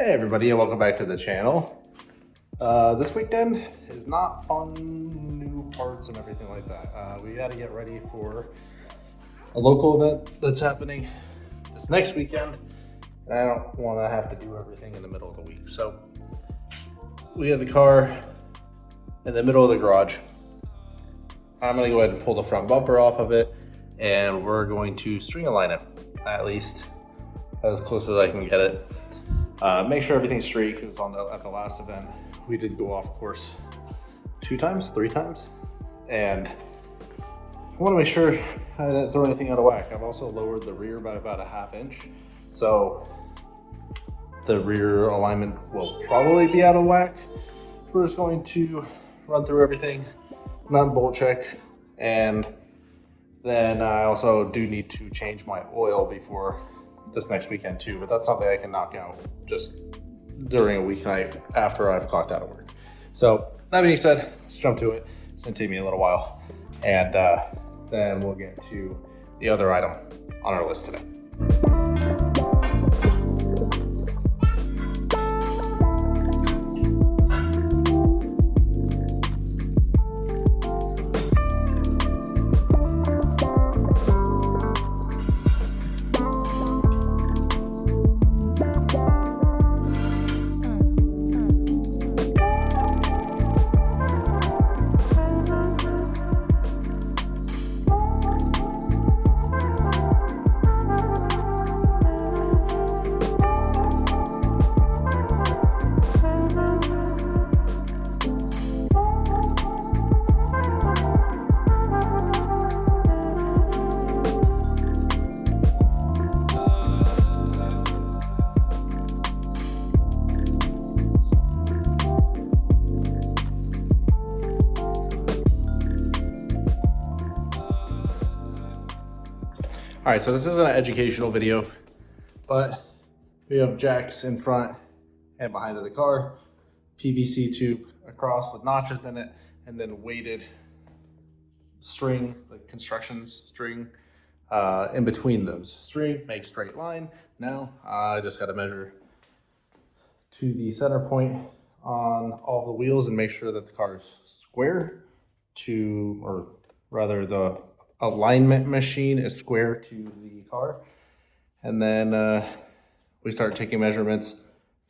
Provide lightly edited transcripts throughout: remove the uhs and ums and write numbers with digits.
Hey everybody, and welcome back to the channel. This weekend is not fun, new parts and everything like that. We got to get ready for a local event that's happening this next weekend, and I don't want to have to do everything in the middle of the week. So we have the car in the middle of the garage. I'm going to go ahead and pull the front bumper off of it, and we're going to string align it, at least as close as I can get it. Make sure everything's straight, because at the last event we did go off course 3 times, and I want to make sure I didn't throw anything out of whack. I've also lowered the rear by about a ½ inch, so the rear alignment will probably be out of whack. We're just going to run through everything, nut and bolt check, and then I also do need to change my oil before this next weekend too, but that's something I can knock out just during a weeknight after I've clocked out of work. So that being said, let's jump to it. It's gonna take me a little while, and then we'll get to the other item on our list today. All right, so this is an educational video, but we have jacks in front and behind of the car, PVC tube across with notches in it, and then weighted string, like construction string, in between those. String makes straight line. Now I just got to measure to the center point on all the wheels and make sure that the car is square to, or rather the alignment machine is square to the car. And then we start taking measurements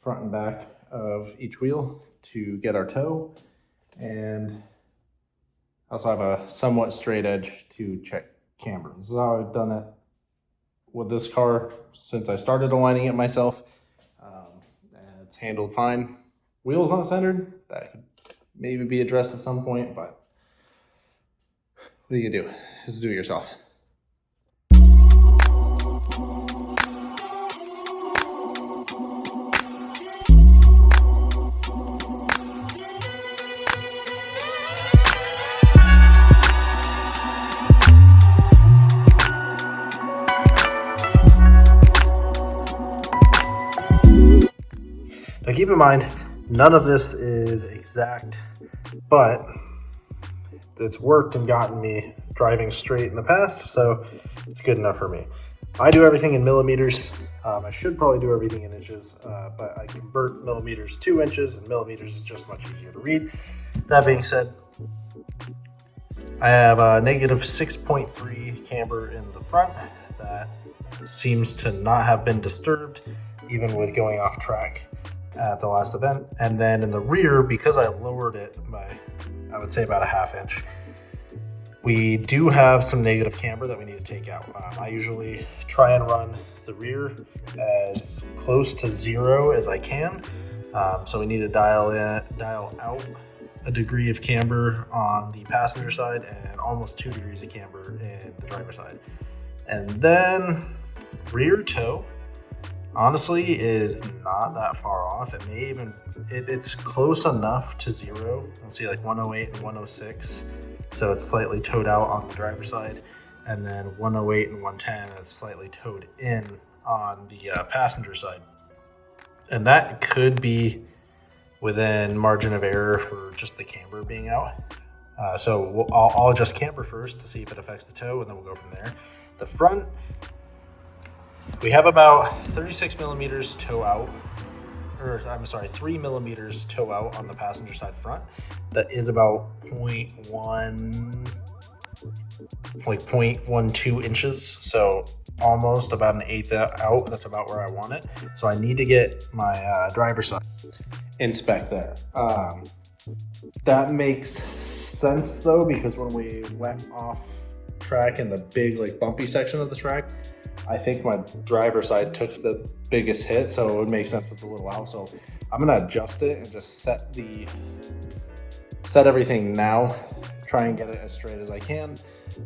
front and back of each wheel to get our toe, and also have a somewhat straight edge to check camber. This is how I've done it with this car since I started aligning it myself, and it's handled fine. Wheels not centered, that could maybe be addressed at some point, but what do you do? Just do it yourself. Now keep in mind, none of this is exact, but it's worked and gotten me driving straight in the past, so it's good enough for me. I do everything in millimeters. I should probably do everything in inches, but I convert millimeters to inches, and millimeters is just much easier to read. That being said, I have a negative 6.3 camber in the front that seems to not have been disturbed, even with going off track at the last event. And then in the rear, because I lowered it by, I would say, about a ½ inch, we do have some negative camber that we need to take out. I usually try and run the rear as close to 0 as I can. So we need to dial out a degree of camber on the passenger side and almost 2 degrees of camber in the driver's side. And then rear toe, honestly, is not that far off. It may even, it's close enough to 0. I'll see like 108 and 106. So it's slightly towed out on the driver's side. And then 108 and 110, it's slightly towed in on the passenger side. And that could be within margin of error for just the camber being out. So I'll adjust camber first to see if it affects the toe, and then we'll go from there. The front, we have about 36 millimeters toe out, or I'm sorry, 3 millimeters toe out on the passenger side front. That is about 0.12 inches. So almost about an eighth out. That's about where I want it. So I need to get my driver's side inspect there. That makes sense though, because when we went off track in the big like bumpy section of the track, I think my driver's side took the biggest hit, so it would make sense it's a little out. So I'm gonna adjust it and just set everything now, try and get it as straight as I can.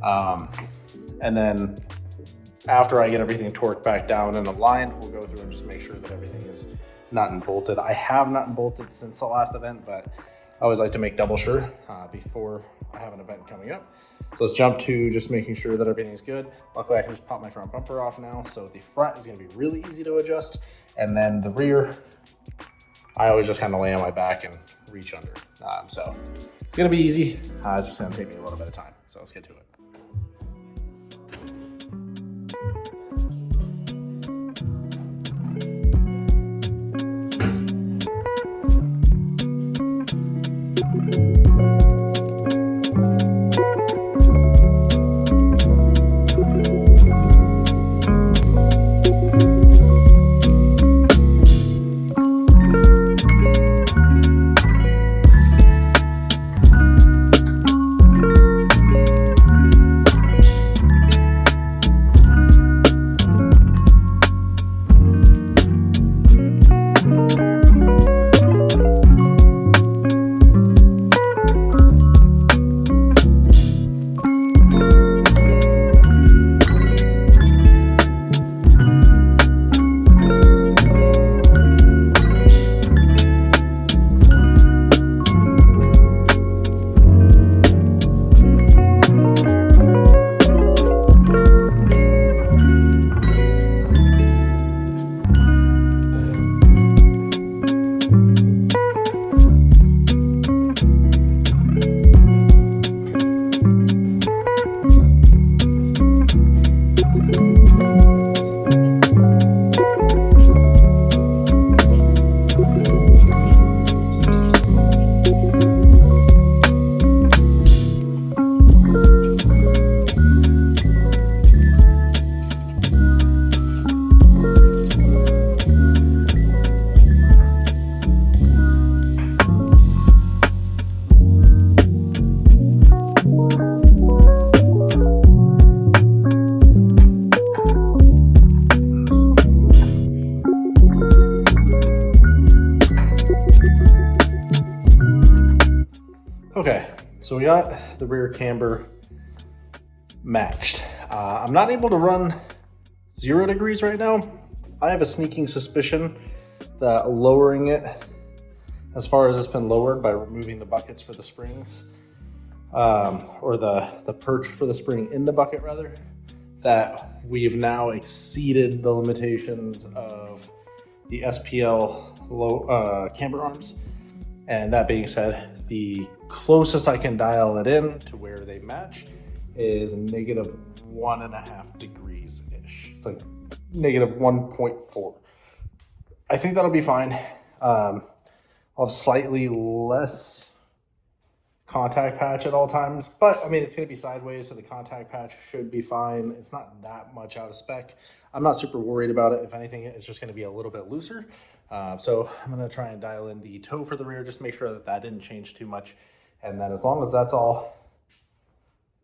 And then after I get everything torqued back down and aligned, we'll go through and just make sure that everything is nut and bolted. I have nut and bolted since the last event, but I always like to make double sure before I have an event coming up. So let's jump to just making sure that everything's good. Luckily, I can just pop my front bumper off now. So the front is gonna be really easy to adjust. And then the rear, I always just kind of lay on my back and reach under. So it's gonna be easy. It's just gonna take me a little bit of time. So let's get to it. Okay, so we got the rear camber matched. I'm not able to run 0 degrees right now. I have a sneaking suspicion that lowering it as far as it's been lowered by removing the buckets for the springs, or the perch for the spring in the bucket rather, that we've now exceeded the limitations of the SPL camber arms. And that being said, the closest I can dial it in to where they match is -1.5 degrees-ish. It's like -1.4. I think that'll be fine. I'll have slightly less contact patch at all times, but I mean, it's gonna be sideways, so the contact patch should be fine. It's not that much out of spec. I'm not super worried about it. If anything, it's just gonna be a little bit looser. So I'm gonna try and dial in the toe for the rear, just make sure that that didn't change too much. And then as long as that's all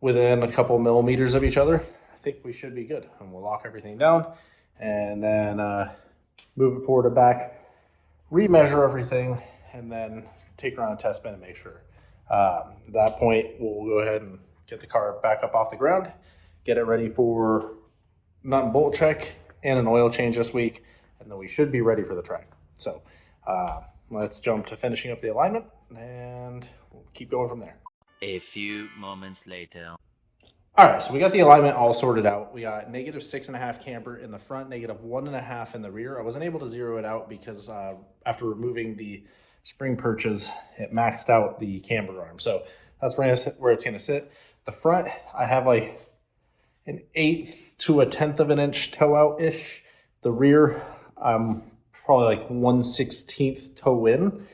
within a couple millimeters of each other, I think we should be good. And we'll lock everything down and then move it forward and back, remeasure everything, and then take around a test bin and make sure. At that point, we'll go ahead and get the car back up off the ground, get it ready for nut and bolt check and an oil change this week, and then we should be ready for the track. So let's jump to finishing up the alignment and we'll keep going from there. A few moments later. All right, so we got the alignment all sorted out. We got -6.5 camber in the front, -1.5 in the rear. I wasn't able to zero it out because after removing the spring perches, it maxed out the camber arm. So that's where it's gonna sit. The front, I have like an 1/8 to 1/10 of an inch toe out-ish. The rear, I'm probably like 1/16 toe in.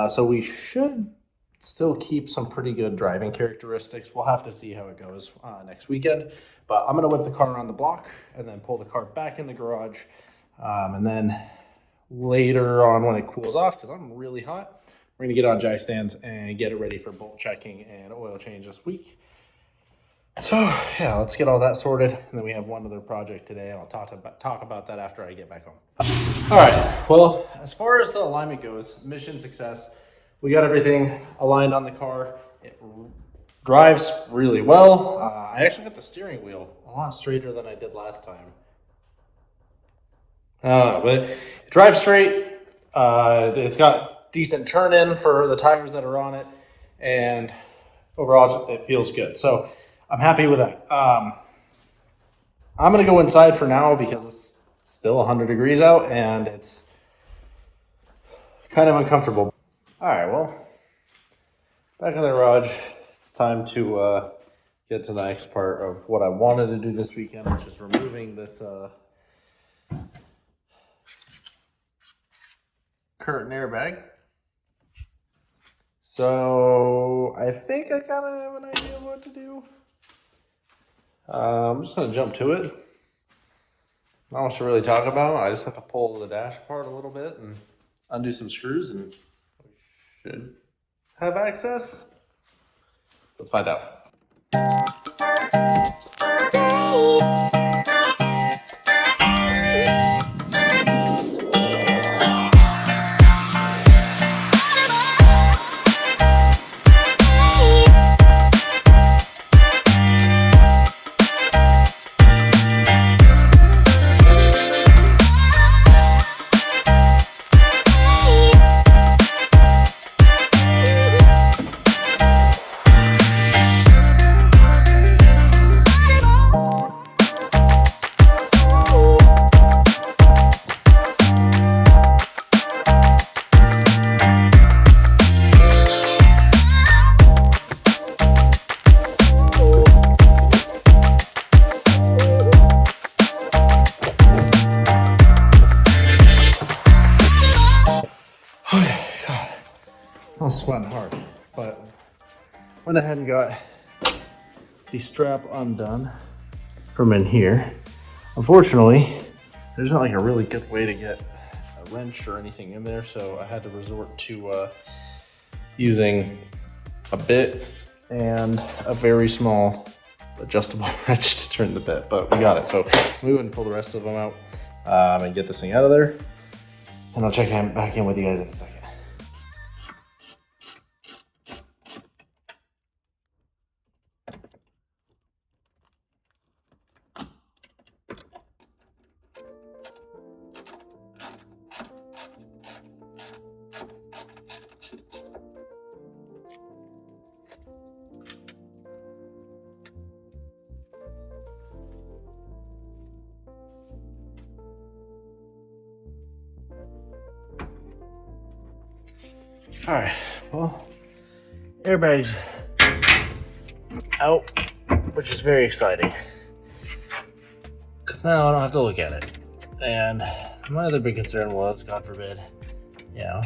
So we should still keep some pretty good driving characteristics. We'll have to see how it goes next weekend. But I'm going to whip the car around the block and then pull the car back in the garage. And then later on when it cools off, because I'm really hot, we're going to get on jack stands and get it ready for bolt checking and oil change this week. So yeah, let's get all that sorted. And then we have one other project today. I'll talk about that after I get back home. All right, well, as far as the alignment goes, mission success. We got everything aligned on the car. It drives really well. I actually got the steering wheel a lot straighter than I did last time. But it drives straight. It's got decent turn in for the tires that are on it. And overall, it feels good. So I'm happy with that. I'm going to go inside for now because it's still 100 degrees out and it's kind of uncomfortable. All right, well, back in the garage. It's time to get to the next part of what I wanted to do this weekend, which is removing this curtain airbag. So I think I kind of have an idea of what to do. I'm just going to jump to it. Not much to really talk about. I just have to pull the dash apart a little bit and undo some screws and we should have access. Let's find out. I was sweating hard, but went ahead and got the strap undone from in here. Unfortunately, there's not like a really good way to get a wrench or anything in there, so I had to resort to using a bit and a very small adjustable wrench to turn the bit, but we got it. So we wouldn't pull the rest of them out and get this thing out of there. And I'll check back in with you guys in a second. All right, well, airbag's out, which is very exciting because now I don't have to look at it. And my other big concern was, God forbid, you know,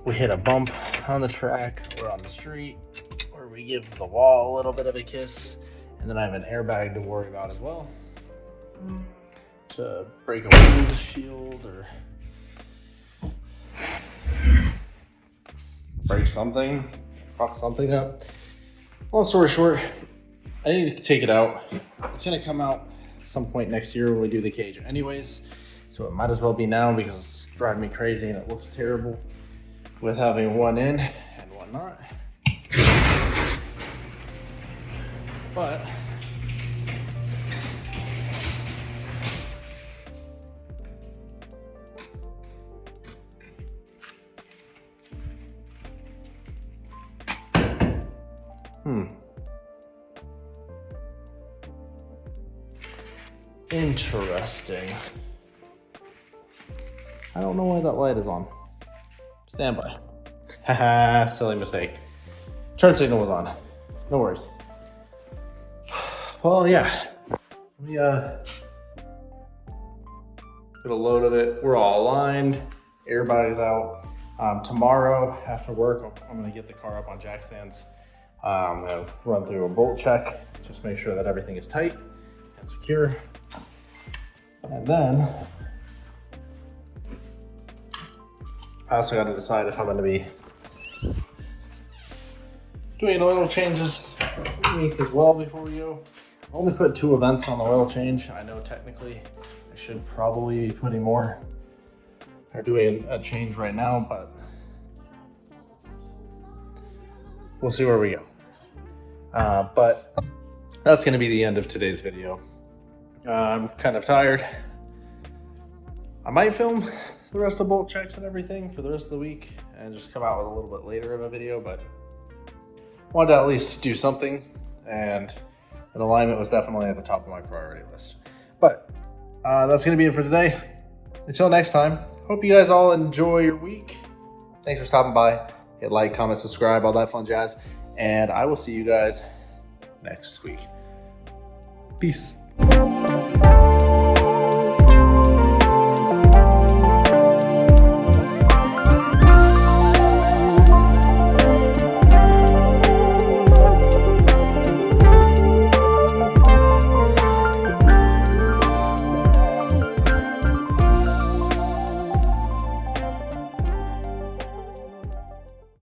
we hit a bump on the track or on the street, or we give the wall a little bit of a kiss, and then I have an airbag to worry about as well to break a windshield or break something, fuck something up. Long story short, I need to take it out. It's gonna come out at some point next year when we do the cage anyways, so it might as well be now because it's driving me crazy and it looks terrible with having one in and one not. But interesting. I don't know why that light is on. Stand by. Haha, silly mistake. Turn signal was on. No worries. Well, yeah. Let me get a load of it. We're all aligned. Everybody's out. Tomorrow after work, I'm gonna get the car up on jack stands. I'm gonna run through a bolt check, just make sure that everything is tight and secure. And then I also got to decide if I'm going to be doing oil changes week as well before we go. I only put 2 events on the oil change. I know technically I should probably be putting more or doing a change right now, but we'll see where we go. But that's going to be the end of today's video. I'm kind of tired. I might film the rest of bolt checks and everything for the rest of the week and just come out with a little bit later of a video, but I wanted to at least do something, and an alignment was definitely at the top of my priority list. But that's going to be it for today. Until next time, hope you guys all enjoy your week. Thanks for stopping by. Hit like, comment, subscribe, all that fun jazz. And I will see you guys next week. Peace.